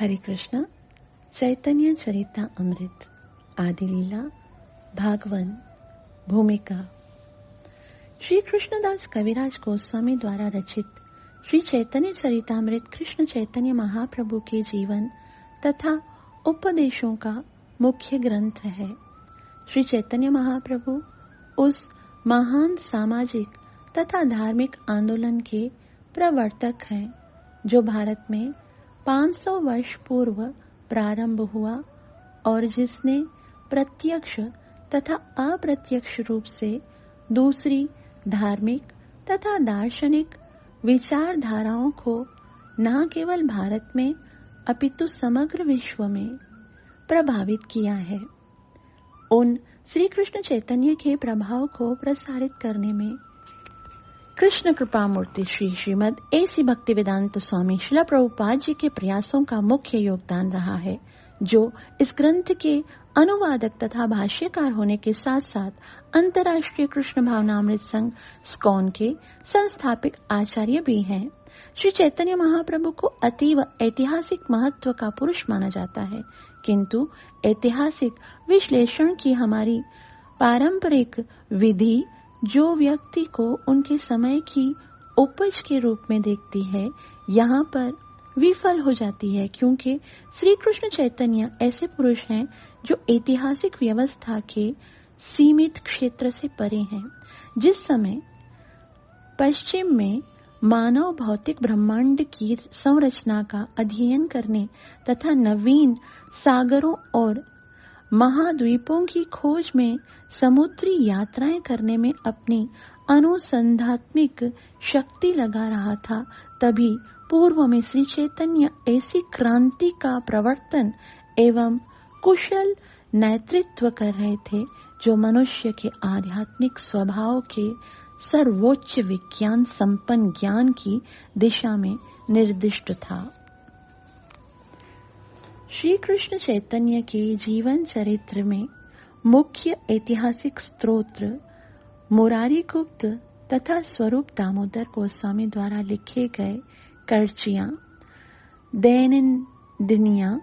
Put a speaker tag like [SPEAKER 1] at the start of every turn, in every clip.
[SPEAKER 1] हरे कृष्णा। चैतन्य चरिता अमृत आदि लीला भागवन भूमिका। श्री कृष्णदास कविराज गोस्वामी द्वारा रचित श्री चैतन्य चरितामृत कृष्ण चैतन्य महाप्रभु के जीवन तथा उपदेशों का मुख्य ग्रंथ है। श्री चैतन्य महाप्रभु उस महान सामाजिक तथा धार्मिक आंदोलन के प्रवर्तक हैं जो भारत में 500 वर्ष पूर्व प्रारंभ हुआ और जिसने प्रत्यक्ष तथा अप्रत्यक्ष रूप से दूसरी धार्मिक तथा दार्शनिक विचारधाराओं को न केवल भारत में अपितु समग्र विश्व में प्रभावित किया है। उन श्री कृष्ण चैतन्य के प्रभाव को प्रसारित करने में कृष्ण कृपा मूर्ति श्री श्रीमद एसी भक्तिवेदांत स्वामी श्रील प्रभुपाद जी के प्रयासों का मुख्य योगदान रहा है, जो इस ग्रंथ के अनुवादक तथा भाष्यकार होने के साथ साथ अंतर्राष्ट्रीय कृष्ण भावनामृत संघ स्कॉन के संस्थापक आचार्य भी हैं। श्री चैतन्य महाप्रभु को अतीव ऐतिहासिक महत्व का पुरुष माना जाता है, किंतु ऐतिहासिक विश्लेषण की हमारी पारंपरिक विधि जो व्यक्ति को उनके समय की उपज के रूप में देखती है, यहाँ पर विफल हो जाती है, क्योंकि श्री कृष्ण चैतन्य ऐसे पुरुष हैं जो ऐतिहासिक व्यवस्था के सीमित क्षेत्र से परे हैं। जिस समय पश्चिम में मानव भौतिक ब्रह्मांड की संरचना का अध्ययन करने तथा नवीन सागरों और महाद्वीपों की खोज में समुद्री यात्राएं करने में अपनी अनुसंधात्मक शक्ति लगा रहा था, तभी पूर्व में श्री चैतन्य ऐसी क्रांति का प्रवर्तन एवं कुशल नेतृत्व कर रहे थे जो मनुष्य के आध्यात्मिक स्वभाव के सर्वोच्च विज्ञान संपन्न ज्ञान की दिशा में निर्दिष्ट था। श्री कृष्ण चैतन्य के जीवन चरित्र में मुख्य ऐतिहासिक स्त्रोत्र मुरारी गुप्त तथा स्वरूप दामोदर गोस्वामी द्वारा लिखे गए कर्चियां दैनंदिनिया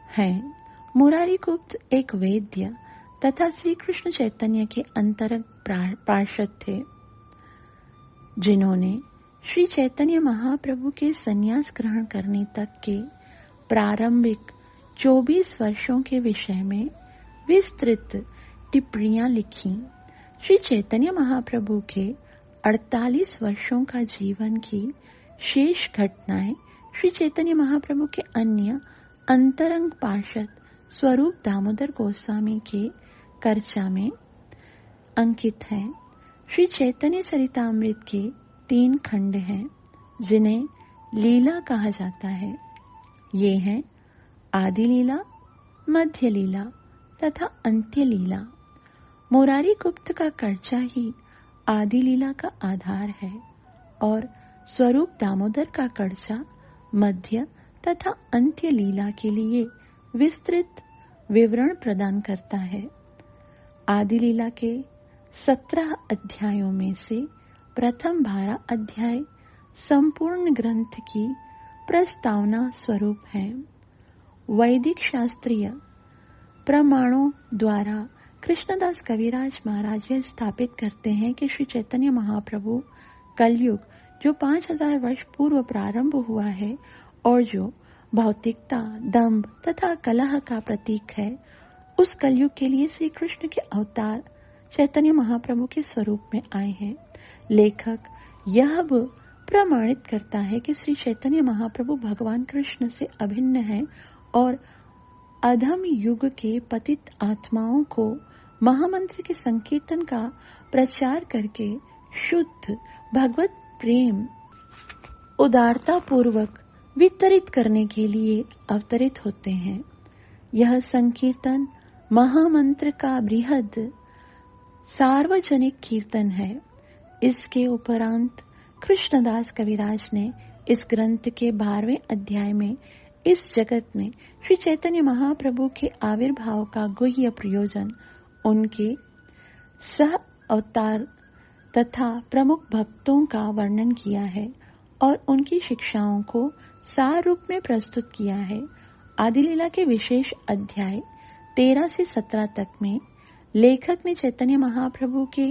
[SPEAKER 1] हैं। मुरारी गुप्त एक वैद्य तथा श्री कृष्ण चैतन्य के अंतरंग पार्षद थे, जिन्होंने श्री चैतन्य महाप्रभु के संन्यास ग्रहण करने तक के प्रारंभिक 24 वर्षों के विषय में विस्तृत टिप्पणियां लिखी। श्री चैतन्य महाप्रभु के 48 वर्षों का जीवन की शेष घटनाएं श्री चैतन्य महाप्रभु के अन्य अंतरंग पार्षद स्वरूप दामोदर गोस्वामी के कर्चा में अंकित हैं। श्री चैतन्य चरितामृत के 3 खंड हैं, जिन्हें लीला कहा जाता है। ये हैं आदि लीला, मध्य लीला तथा अंत्य लीला। मुरारी गुप्त का कर्चा ही आदि लीला का आधार है और स्वरूप दामोदर का कर्चा मध्य तथा अंत्य लीला के लिए विस्तृत विवरण प्रदान करता है। आदि लीला के 17 अध्यायों में से प्रथम 12 अध्याय संपूर्ण ग्रंथ की प्रस्तावना स्वरूप है। वैदिक शास्त्रीय प्रमाणों द्वारा कृष्णदास कविराज महाराज यह स्थापित करते हैं कि श्री चैतन्य महाप्रभु कलयुग जो 5000 वर्ष पूर्व प्रारंभ हुआ है और जो भौतिकता, दंभ तथा कलह का प्रतीक है, उस कलयुग के लिए श्री कृष्ण के अवतार चैतन्य महाप्रभु के स्वरूप में आए हैं। लेखक यह प्रमाणित करता है कि श्री चैतन्य महाप्रभु भगवान कृष्ण से अभिन्न है और अधम युग के पतित आत्माओं को महामंत्र के संकीर्तन का प्रचार करके शुद्ध भगवत प्रेम उदारता पूर्वक वितरित करने के लिए अवतरित होते हैं। यह संकीर्तन महामंत्र का बृहद सार्वजनिक कीर्तन है। इसके उपरांत कृष्णदास कविराज ने इस ग्रंथ के 12वें अध्याय में इस जगत में श्री चैतन्य महाप्रभु के आविर्भाव का गुह्य प्रयोजन, उनके सह अवतार तथा प्रमुख भक्तों का वर्णन किया है और उनकी शिक्षाओं को सार रूप में प्रस्तुत किया है। आदि लीला के विशेष अध्याय 13 से 17 तक में लेखक ने चैतन्य महाप्रभु के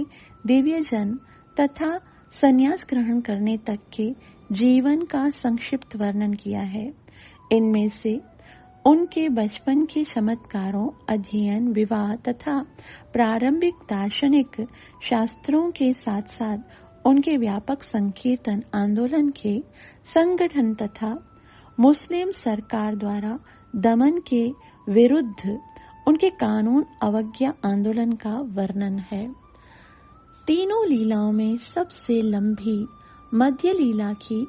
[SPEAKER 1] दिव्य जन्म तथा संन्यास ग्रहण करने तक के जीवन का संक्षिप्त वर्णन किया है। इनमें से उनके बचपन के चमत्कारों, अध्ययन, विवाह तथा प्रारंभिक दार्शनिक शास्त्रों के साथ साथ उनके व्यापक संकीर्तन आंदोलन के संगठन तथा मुस्लिम सरकार द्वारा दमन के विरुद्ध उनके कानून अवज्ञा आंदोलन का वर्णन है। तीनों लीलाओं में सबसे लंबी मध्य लीला की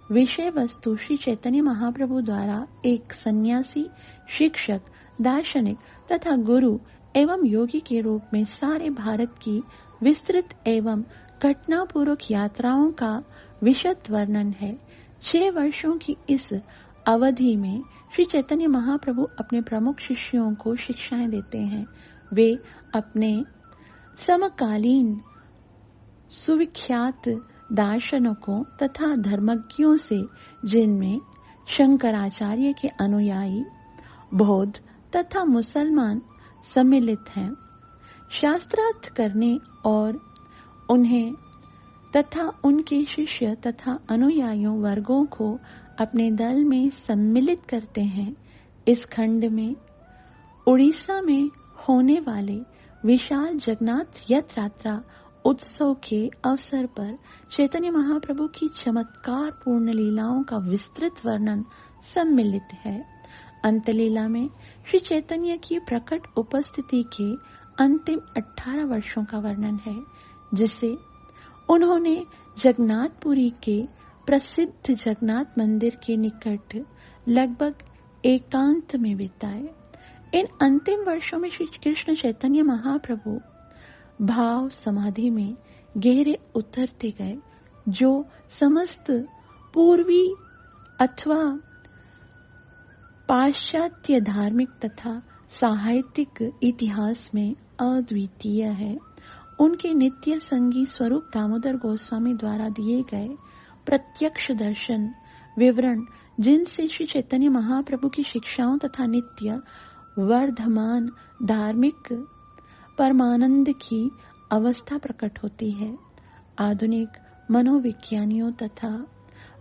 [SPEAKER 1] विषय वस्तु श्री चैतन्य महाप्रभु द्वारा एक सन्यासी, शिक्षक, दार्शनिक तथा गुरु एवं योगी के रूप में सारे भारत की विस्तृत एवं घटनापूर्वक यात्राओं का विशद वर्णन है। 6 वर्षों की इस अवधि में श्री चैतन्य महाप्रभु अपने प्रमुख शिष्यों को शिक्षाएं देते हैं। वे अपने समकालीन सुविख्यात दार्शनिकों तथा धर्मज्ञों से, जिनमें शंकराचार्य के अनुयायी, बौद्ध तथा मुसलमान सम्मिलित हैं, शास्त्रार्थ करने और उन्हें तथा उनके शिष्य तथा अनुयायियों वर्गों को अपने दल में सम्मिलित करते हैं। इस खंड में उड़ीसा में होने वाले विशाल जगन्नाथ रथ यात्रा उत्सव के अवसर पर चैतन्य महाप्रभु की चमत्कार पूर्ण लीलाओं का विस्तृत वर्णन सम्मिलित है। अंतलीला में श्री चैतन्य की प्रकट उपस्थिति के अंतिम 18 वर्षों का वर्णन है, जिसे उन्होंने जगन्नाथपुरी के प्रसिद्ध जगन्नाथ मंदिर के निकट लगभग एकांत में बिताए। इन अंतिम वर्षों में श्री कृष्ण चैतन्य महाप्रभु भाव समाधि में गहरे उतरते गए, जो समस्त पूर्वी अथवा पाश्चात्य धार्मिक तथा साहित्यिक इतिहास में अद्वितीय है। उनके नित्य संगी स्वरूप दामोदर गोस्वामी द्वारा दिए गए प्रत्यक्ष दर्शन विवरण, जिनसे श्री चैतन्य महाप्रभु की शिक्षाओं तथा नित्य वर्धमान धार्मिक परमानंद की अवस्था प्रकट होती है, आधुनिक मनोविज्ञानियों तथा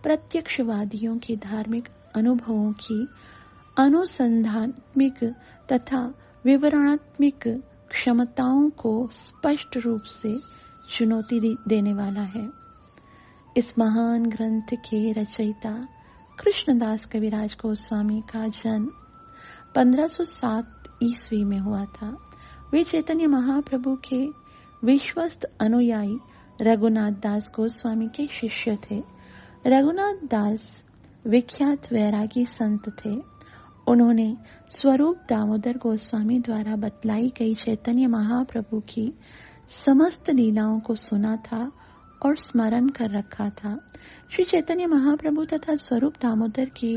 [SPEAKER 1] प्रत्यक्षवादियों के धार्मिक अनुभवों की अनुसंधानात्मक तथा विवरणात्मक क्षमताओं को स्पष्ट रूप से चुनौती देने वाला है। इस महान ग्रंथ के रचयिता कृष्णदास कविराज गोस्वामी का जन्म 1507 ईस्वी में हुआ था। वे चैतन्य महाप्रभु के विश्वस्त अनुयायी रघुनाथ दास गोस्वामी के शिष्य थे। रघुनाथ दास विख्यात वैरागी संत थे। उन्होंने स्वरूप दामोदर गोस्वामी द्वारा बतलाई गई चैतन्य महाप्रभु की समस्त लीलाओं को सुना था और स्मरण कर रखा था। श्री चैतन्य महाप्रभु तथा स्वरूप दामोदर के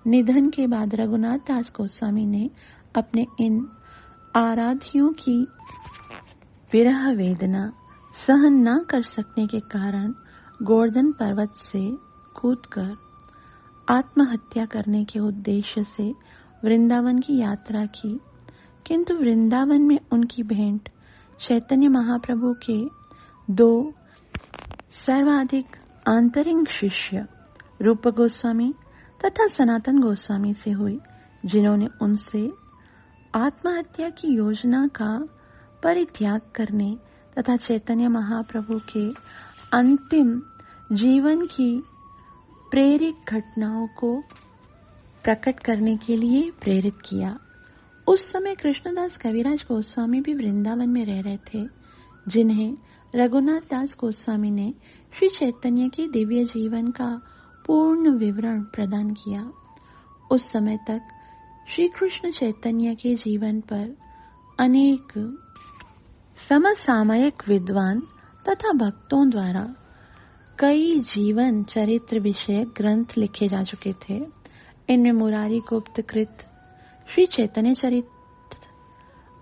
[SPEAKER 1] निधन के बाद रघुनाथ दास गोस्वामी ने अपने इन आराध्यों की विरह वेदना सहन न कर सकने के कारण गोवर्धन पर्वत से कूदकर आत्महत्या करने के उद्देश्य से वृंदावन की यात्रा की, किंतु वृंदावन में उनकी भेंट चैतन्य महाप्रभु के 2 सर्वाधिक आंतरिक शिष्य रूप गोस्वामी तथा सनातन गोस्वामी से हुई, जिन्होंने उनसे आत्महत्या की योजना का परित्याग करने तथा चैतन्य महाप्रभु के अंतिम जीवन की प्रेरक घटनाओं को प्रकट करने के लिए प्रेरित किया। उस समय कृष्णदास कविराज गोस्वामी भी वृंदावन में रह रहे थे, जिन्हें रघुनाथ दास गोस्वामी ने श्री चैतन्य के दिव्य जीवन का पूर्ण विवरण प्रदान किया। उस समय तक श्री कृष्ण चैतन्य के जीवन पर अनेक समसामयिक विद्वान तथा भक्तों द्वारा कई जीवन चरित्र विषयक ग्रंथ लिखे जा चुके थे। इनमें मुरारी गुप्त कृत श्री चैतन्य चरित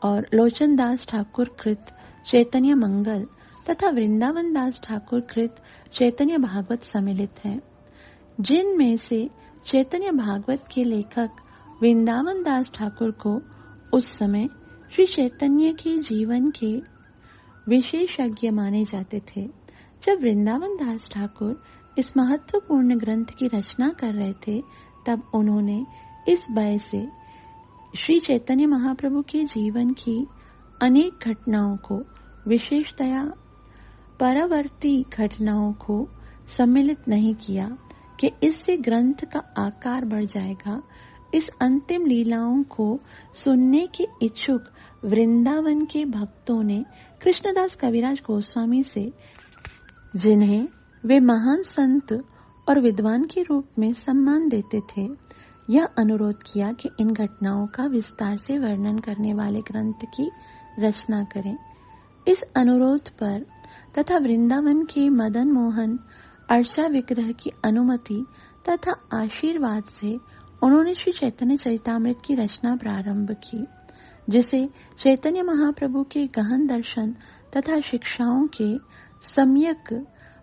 [SPEAKER 1] और लोचन दास ठाकुर कृत चैतन्य मंगल तथा वृंदावन दास ठाकुर कृत चैतन्य भागवत सम्मिलित हैं, जिनमें से चैतन्य भागवत के लेखक वृंदावन दास ठाकुर को उस समय श्री चैतन्य के जीवन के विशेषज्ञ माने जाते थे। जब वृंदावन दास ठाकुर इस महत्वपूर्ण ग्रंथ की रचना कर रहे थे, तब उन्होंने इस भय से श्री चैतन्य महाप्रभु के जीवन की अनेक घटनाओं को, विशेषतया परवर्ती घटनाओं को सम्मिलित नहीं किया कि इससे ग्रंथ का आकार बढ़ जाएगा। इस अंतिम लीलाओं को सुनने के इच्छुक वृंदावन के भक्तों ने कृष्णदास कविराज गोस्वामी से, जिन्हें वे महान संत और विद्वान के रूप में सम्मान देते थे, यह अनुरोध किया कि इन घटनाओं का विस्तार से वर्णन करने वाले ग्रंथ की रचना करें। इस अनुरोध पर तथा वृंदावन के मदन मोहन अर्चा विग्रह की अनुमति तथा आशीर्वाद से उन्होंने श्री चैतन्य चरितामृत की रचना प्रारंभ की, जिसे चैतन्य महाप्रभु के गहन दर्शन तथा शिक्षाओं के सम्यक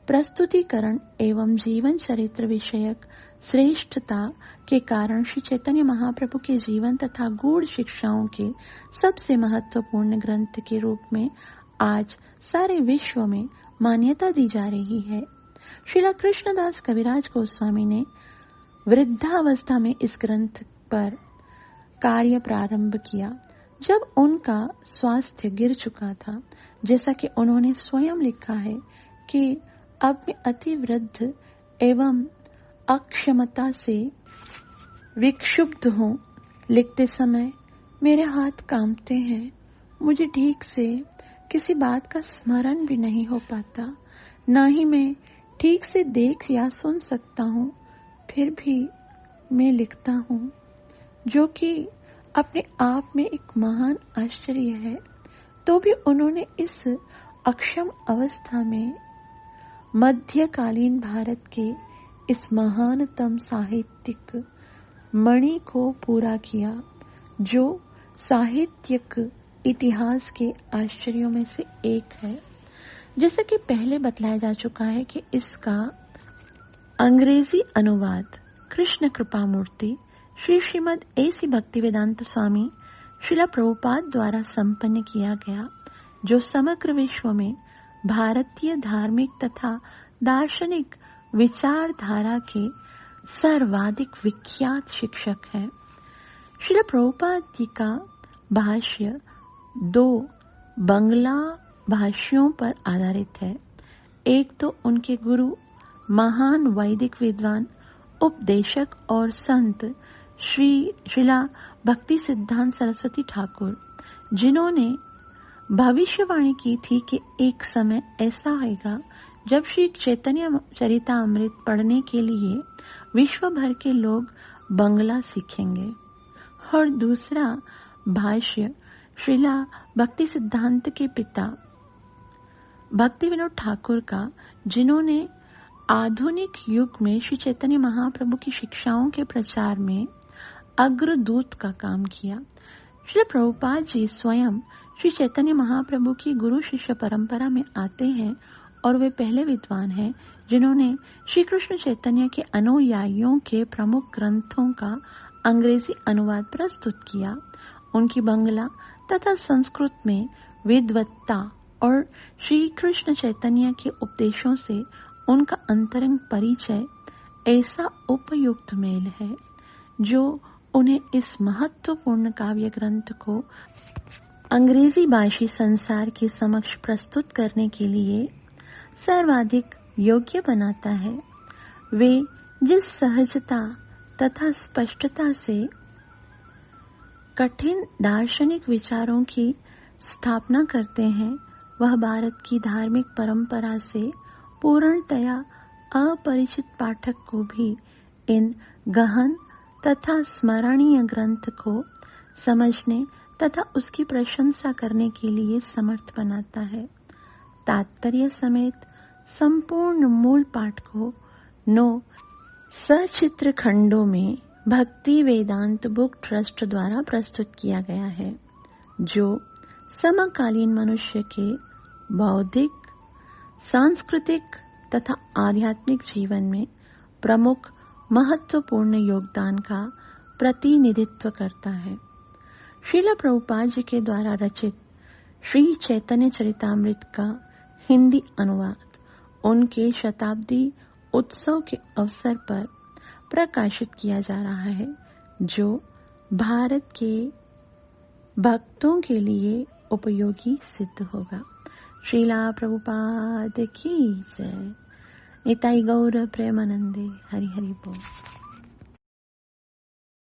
[SPEAKER 1] प्रस्तुतिकरण एवं जीवन चरित्र विषयक श्रेष्ठता के कारण श्री चैतन्य महाप्रभु के जीवन तथा गूढ़ शिक्षाओं के सबसे महत्वपूर्ण ग्रंथ के रूप में आज सारे विश्व में मान्यता दी जा रही है। श्रील कृष्णदास कविराज गोस्वामी ने वृद्धावस्था में इस ग्रंथ पर कार्य प्रारंभ किया, जब उनका स्वास्थ्य गिर चुका था। जैसा कि उन्होंने स्वयं लिखा है कि अब मैं अति वृद्ध एवं अक्षमता से विक्षुब्ध हूँ। लिखते समय मेरे हाथ कांपते हैं, मुझे ठीक से किसी बात का स्मरण भी नहीं हो पाता, ना ही मैं ठीक से देख या सुन सकता हूँ। फिर भी मैं लिखता हूँ, जो कि अपने आप में एक महान आश्चर्य है। तो भी उन्होंने इस अक्षम अवस्था में मध्यकालीन भारत के इस महानतम साहित्यिक मणि को पूरा किया, जो साहित्यिक इतिहास के आश्चर्यों में से एक है। जैसा कि पहले बतलाया जा चुका है कि इसका अंग्रेजी अनुवाद कृष्ण कृपा मूर्ति श्री श्रीमद A.C. भक्तिवेदांत स्वामी श्रील प्रभुपाद द्वारा संपन्न किया गया, जो समग्र विश्व में भारतीय धार्मिक तथा दार्शनिक विचारधारा के सर्वाधिक विख्यात शिक्षक हैं। श्रील प्रभुपाद जी का भाष्य 2 बंगला भाष्यों पर आधारित है। एक तो उनके गुरु महान वैदिक विद्वान, उपदेशक और संत श्रीला भक्ति सिद्धांत सरस्वती ठाकुर, जिन्होंने भविष्यवाणी की थी कि एक समय ऐसा आएगा जब श्री चैतन्य चरितामृत पढ़ने के लिए विश्व भर के लोग बंगला सीखेंगे। और दूसरा भाष्य श्रीला भक्ति सिद्धांत के पिता भक्ति विनोद ठाकुर का, जिन्होंने आधुनिक युग में श्री चैतन्य महाप्रभु की शिक्षाओं के प्रचार में अग्रदूत का काम किया। श्री प्रभुपाद जी स्वयं श्री चैतन्य महाप्रभु की गुरु शिष्य परंपरा में आते हैं और वे पहले विद्वान हैं जिन्होंने श्री कृष्ण चैतन्य के अनुयायियों के प्रमुख ग्रंथों का अंग्रेजी अनुवाद प्रस्तुत किया। उनकी बंगला तथा संस्कृत में विद्वत्ता और श्री कृष्ण चैतन्य के उपदेशों से उनका अंतरंग परिचय ऐसा उपयुक्त मेल है, जो उन्हें इस महत्वपूर्ण काव्य ग्रंथ को अंग्रेजी भाषी संसार के समक्ष प्रस्तुत करने के लिए सर्वाधिक योग्य बनाता है। वे जिस सहजता तथा स्पष्टता से कठिन दार्शनिक विचारों की स्थापना करते हैं, वह भारत की धार्मिक परंपरा से पूर्णतया अपरिचित पाठक को भी इन गहन तथा स्मरणीय ग्रंथ को समझने तथा उसकी प्रशंसा करने के लिए समर्थ बनाता है। तात्पर्य समेत संपूर्ण मूल पाठ को 9 सचित्र खंडों में भक्ति वेदांत बुक ट्रस्ट द्वारा प्रस्तुत किया गया है, जो समकालीन मनुष्य के बौद्धिक, सांस्कृतिक तथा आध्यात्मिक जीवन में प्रमुख महत्वपूर्ण योगदान का प्रतिनिधित्व करता है। श्रील प्रभुपाद जी के द्वारा रचित श्री चैतन्य चरितामृत का हिंदी अनुवाद उनके शताब्दी उत्सव के अवसर पर प्रकाशित किया जा रहा है, जो भारत के भक्तों के लिए उपयोगी सिद्ध होगा। श्रीला प्रभुपाद की जय। निताई गौर प्रेमानंदे। हरि हरि बोल।